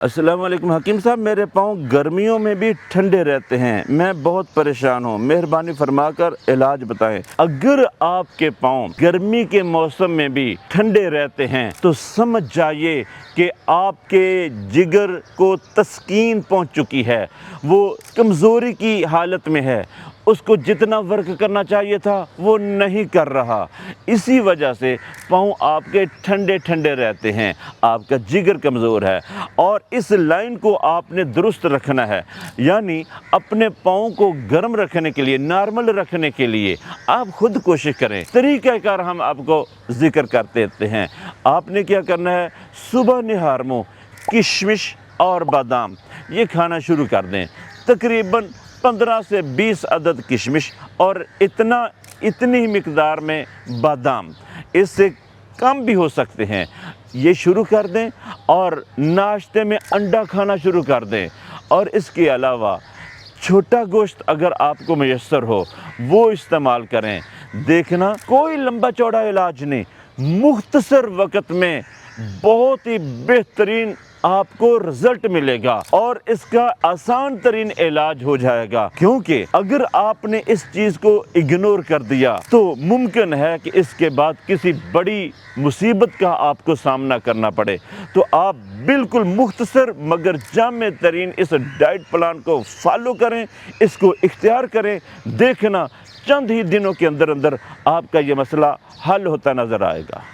अस्सलाम वालेकुम हकीम साहब, मेरे पाँव गर्मियों में भी ठंडे रहते हैं। मैं बहुत परेशान हूँ, मेहरबानी फरमाकर इलाज बताएं। अगर आपके पाँव गर्मी के मौसम में भी ठंडे रहते हैं तो समझ जाइए कि आपके जिगर को तस्कीन पहुँच चुकी है, वो कमज़ोरी की हालत में है। उसको जितना वर्क करना चाहिए था वो नहीं कर रहा। इसी वजह से पाँव आपके ठंडे ठंडे रहते हैं, आपका जिगर कमज़ोर है। और इस लाइन को आपने दुरुस्त रखना है, यानी अपने पाँव को गर्म रखने के लिए, नॉर्मल रखने के लिए आप खुद कोशिश करें। तरीक़ाकार हम आपको ज़िक्र कर देते हैं। आपने क्या करना है, सुबह निहार में किशमिश और बादाम ये खाना शुरू कर दें। तकरीबन 15 से 20 अदद किशमिश और इतनी ही मिकदार में बादाम, इससे कम भी हो सकते हैं, ये शुरू कर दें। और नाश्ते में अंडा खाना शुरू कर दें। और इसके अलावा छोटा गोश्त अगर आपको मैसर हो वो इस्तेमाल करें। देखना कोई लंबा चौड़ा इलाज नहीं, मुख्तसर वक़्त में बहुत ही बेहतरीन आपको रिजल्ट मिलेगा और इसका आसान तरीन इलाज हो जाएगा। क्योंकि अगर आपने इस चीज़ को इग्नोर कर दिया तो मुमकिन है कि इसके बाद किसी बड़ी मुसीबत का आपको सामना करना पड़े। तो आप बिल्कुल मुख्तसर मगर जामे तरीन इस डाइट प्लान को फॉलो करें, इसको इख्तियार करें। देखना चंद ही दिनों के अंदर अंदर आपका ये मसला हल होता नज़र आएगा।